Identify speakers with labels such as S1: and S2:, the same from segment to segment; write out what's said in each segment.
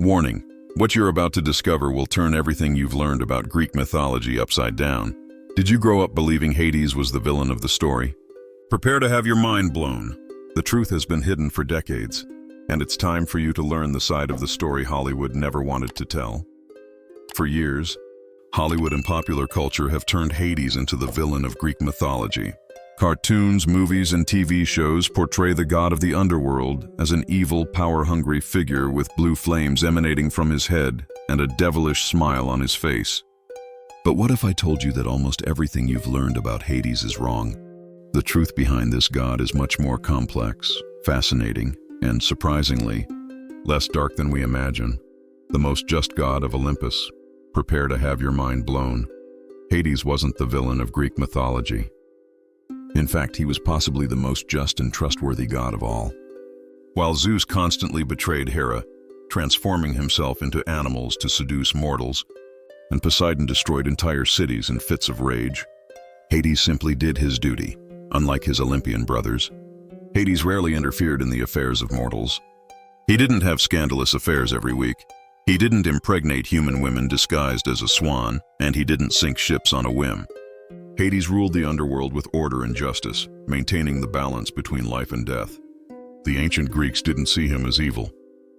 S1: Warning: what you're about to discover will turn everything you've learned about Greek mythology upside down. Did you grow up believing Hades was the villain of the story? Prepare to have your mind blown. The truth has been hidden for decades, and it's time for you to learn the side of the story Hollywood never wanted to tell. For years, Hollywood and popular culture have turned Hades into the villain of Greek mythology. Cartoons, movies, and TV shows portray the god of the underworld as an evil, power-hungry figure with blue flames emanating from his head and a devilish smile on his face. But what if I told you that almost everything you've learned about Hades is wrong? The truth behind this god is much more complex, fascinating, and surprisingly, less dark than we imagine. The most just god of Olympus. Prepare to have your mind blown. Hades wasn't the villain of Greek mythology. In fact, he was possibly the most just and trustworthy god of all. While Zeus constantly betrayed Hera, transforming himself into animals to seduce mortals, and Poseidon destroyed entire cities in fits of rage, Hades simply did his duty. Unlike his Olympian brothers, Hades rarely interfered in the affairs of mortals. He didn't have scandalous affairs every week. He didn't impregnate human women disguised as a swan, and he didn't sink ships on a whim. Hades ruled the underworld with order and justice, maintaining the balance between life and death. The ancient Greeks didn't see him as evil.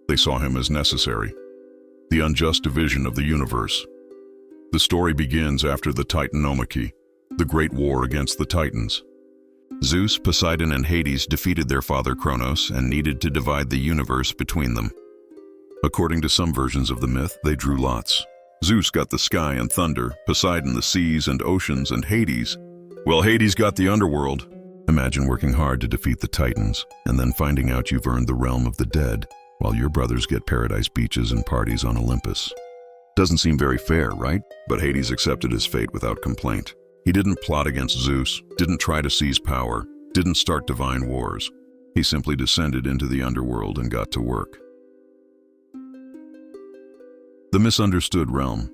S1: They saw him as necessary. The unjust division of the universe. The story begins after the Titanomachy, the great war against the Titans. Zeus, Poseidon, and Hades defeated their father Kronos and needed to divide the universe between them. According to some versions of the myth, they drew lots. Zeus got the sky and thunder, Poseidon the seas and oceans, and Hades, well, Hades got the underworld. Imagine working hard to defeat the Titans, and then finding out you've earned the realm of the dead, while your brothers get paradise beaches and parties on Olympus. Doesn't seem very fair, right? But Hades accepted his fate without complaint. He didn't plot against Zeus, didn't try to seize power, didn't start divine wars. He simply descended into the underworld and got to work. The misunderstood realm.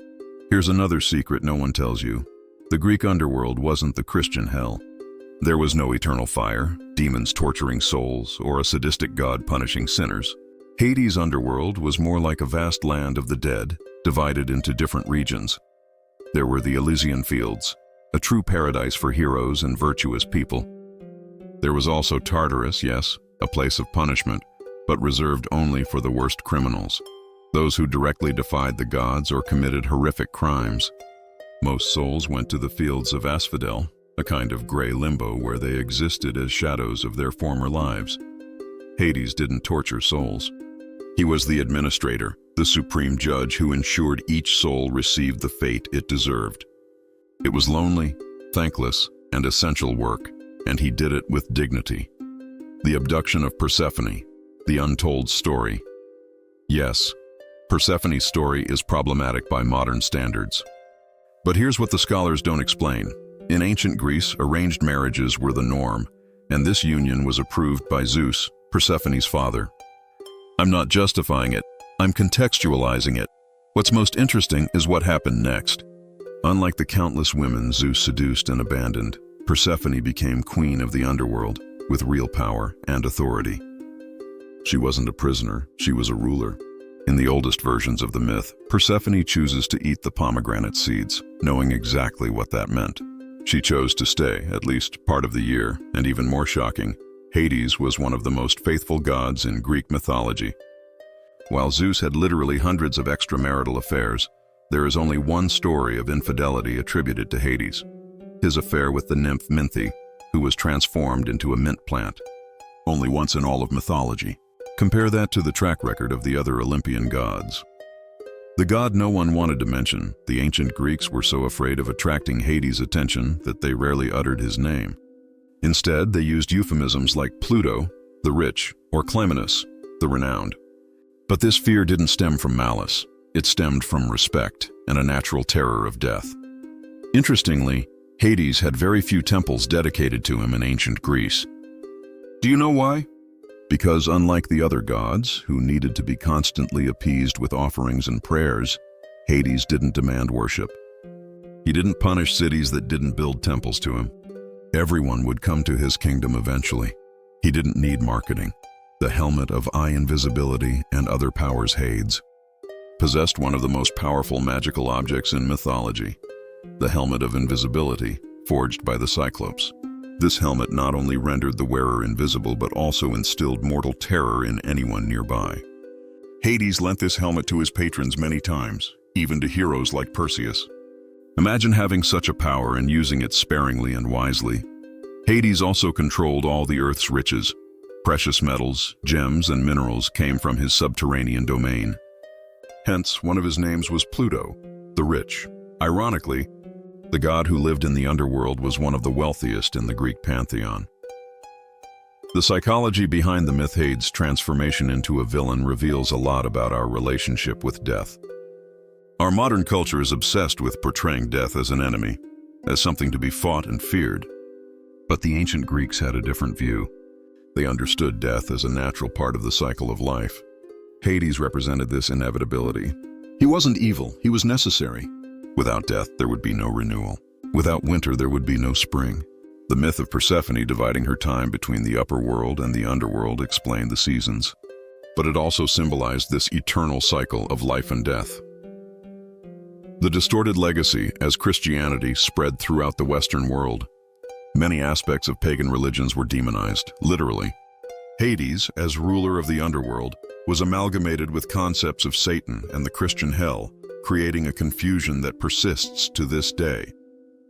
S1: Here's another secret no one tells you. The Greek underworld wasn't the Christian hell. There was no eternal fire, demons torturing souls, or a sadistic god punishing sinners. Hades' underworld was more like a vast land of the dead, divided into different regions. There were the Elysian Fields, a true paradise for heroes and virtuous people. There was also Tartarus, yes, a place of punishment, but reserved only for the worst criminals. Those who directly defied the gods or committed horrific crimes. Most souls went to the fields of Asphodel, a kind of gray limbo where they existed as shadows of their former lives. Hades didn't torture souls. He was the administrator, the supreme judge who ensured each soul received the fate it deserved. It was lonely, thankless, and essential work, and he did it with dignity. The abduction of Persephone, the untold story. Yes, Persephone's story is problematic by modern standards. But here's what the scholars don't explain. In ancient Greece, arranged marriages were the norm, and this union was approved by Zeus, Persephone's father. I'm not justifying it, I'm contextualizing it. What's most interesting is what happened next. Unlike the countless women Zeus seduced and abandoned, Persephone became queen of the underworld, with real power and authority. She wasn't a prisoner, she was a ruler. In the oldest versions of the myth, Persephone chooses to eat the pomegranate seeds, knowing exactly what that meant. She chose to stay, at least part of the year, and even more shocking, Hades was one of the most faithful gods in Greek mythology. While Zeus had literally hundreds of extramarital affairs, there is only one story of infidelity attributed to Hades: his affair with the nymph Minthe, who was transformed into a mint plant. Only once in all of mythology. Compare that to the track record of the other Olympian gods. The god no one wanted to mention, the ancient Greeks were so afraid of attracting Hades' attention that they rarely uttered his name. Instead, they used euphemisms like Pluto, the rich, or Clemenus, the renowned. But this fear didn't stem from malice. It stemmed from respect and a natural terror of death. Interestingly, Hades had very few temples dedicated to him in ancient Greece. Do you know why? Because unlike the other gods, who needed to be constantly appeased with offerings and prayers, Hades didn't demand worship. He didn't punish cities that didn't build temples to him. Everyone would come to his kingdom eventually. He didn't need marketing, the helmet of eye invisibility and other powers Hades. possessed one of the most powerful magical objects in mythology, the helmet of invisibility, forged by the Cyclops. This helmet not only rendered the wearer invisible but also instilled mortal terror in anyone nearby. Hades lent this helmet to his patrons many times, even to heroes like Perseus. Imagine having such a power and using it sparingly and wisely. Hades also controlled all the earth's riches. Precious metals, gems, and minerals came from his subterranean domain. Hence, one of his names was Pluto, the rich. Ironically, the god who lived in the underworld was one of the wealthiest in the Greek pantheon. The psychology behind the myth Hades' transformation into a villain reveals a lot about our relationship with death. Our modern culture is obsessed with portraying death as an enemy, as something to be fought and feared. But the ancient Greeks had a different view. They understood death as a natural part of the cycle of life. Hades represented this inevitability. He wasn't evil, he was necessary. Without death, there would be no renewal. Without winter, there would be no spring. The myth of Persephone dividing her time between the upper world and the underworld explained the seasons. But it also symbolized this eternal cycle of life and death. The distorted legacy as Christianity spread throughout the Western world. Many aspects of pagan religions were demonized, literally. Hades, as ruler of the underworld, was amalgamated with concepts of Satan and the Christian hell, creating a confusion that persists to this day.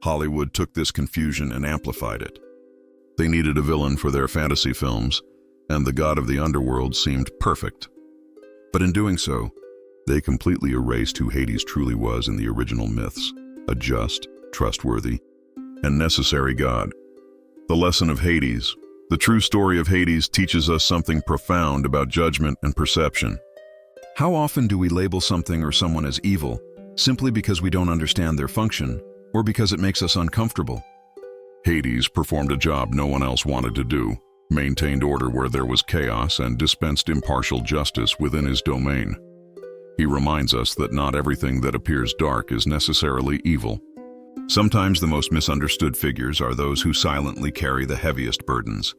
S1: Hollywood took this confusion and amplified it. They needed a villain for their fantasy films, and the god of the underworld seemed perfect. But in doing so, they completely erased who Hades truly was in the original myths, a just, trustworthy, and necessary god. The lesson of Hades, the true story of Hades, teaches us something profound about judgment and perception. How often do we label something or someone as evil simply because we don't understand their function or because it makes us uncomfortable? Hades performed a job no one else wanted to do, maintained order where there was chaos, and dispensed impartial justice within his domain. He reminds us that not everything that appears dark is necessarily evil. Sometimes the most misunderstood figures are those who silently carry the heaviest burdens.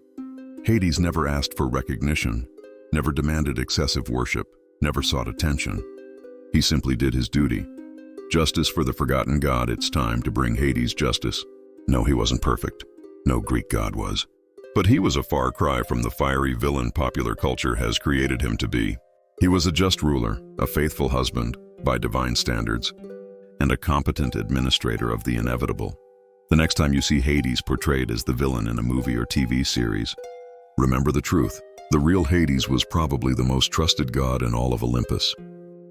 S1: Hades never asked for recognition, never demanded excessive worship, never sought attention. He simply did his duty. Justice for the forgotten god. It's time to bring Hades justice. No, he wasn't perfect. No Greek god was. But he was a far cry from the fiery villain popular culture has created him to be. He was a just ruler, a faithful husband, by divine standards, and a competent administrator of the inevitable. The next time you see Hades portrayed as the villain in a movie or TV series, remember the truth. The real Hades was probably the most trusted god in all of Olympus.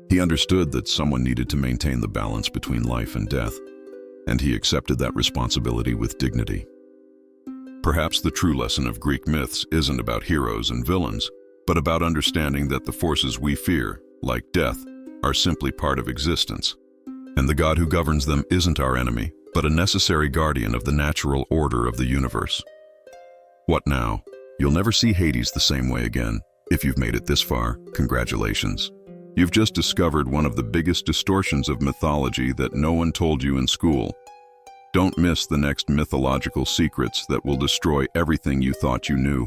S1: He understood that someone needed to maintain the balance between life and death, and he accepted that responsibility with dignity. Perhaps the true lesson of Greek myths isn't about heroes and villains, but about understanding that the forces we fear, like death, are simply part of existence. And the God who governs them isn't our enemy, but a necessary guardian of the natural order of the universe. What now? You'll never see Hades the same way again. If you've made it this far, congratulations. You've just discovered one of the biggest distortions of mythology that no one told you in school. Don't miss the next mythological secrets that will destroy everything you thought you knew.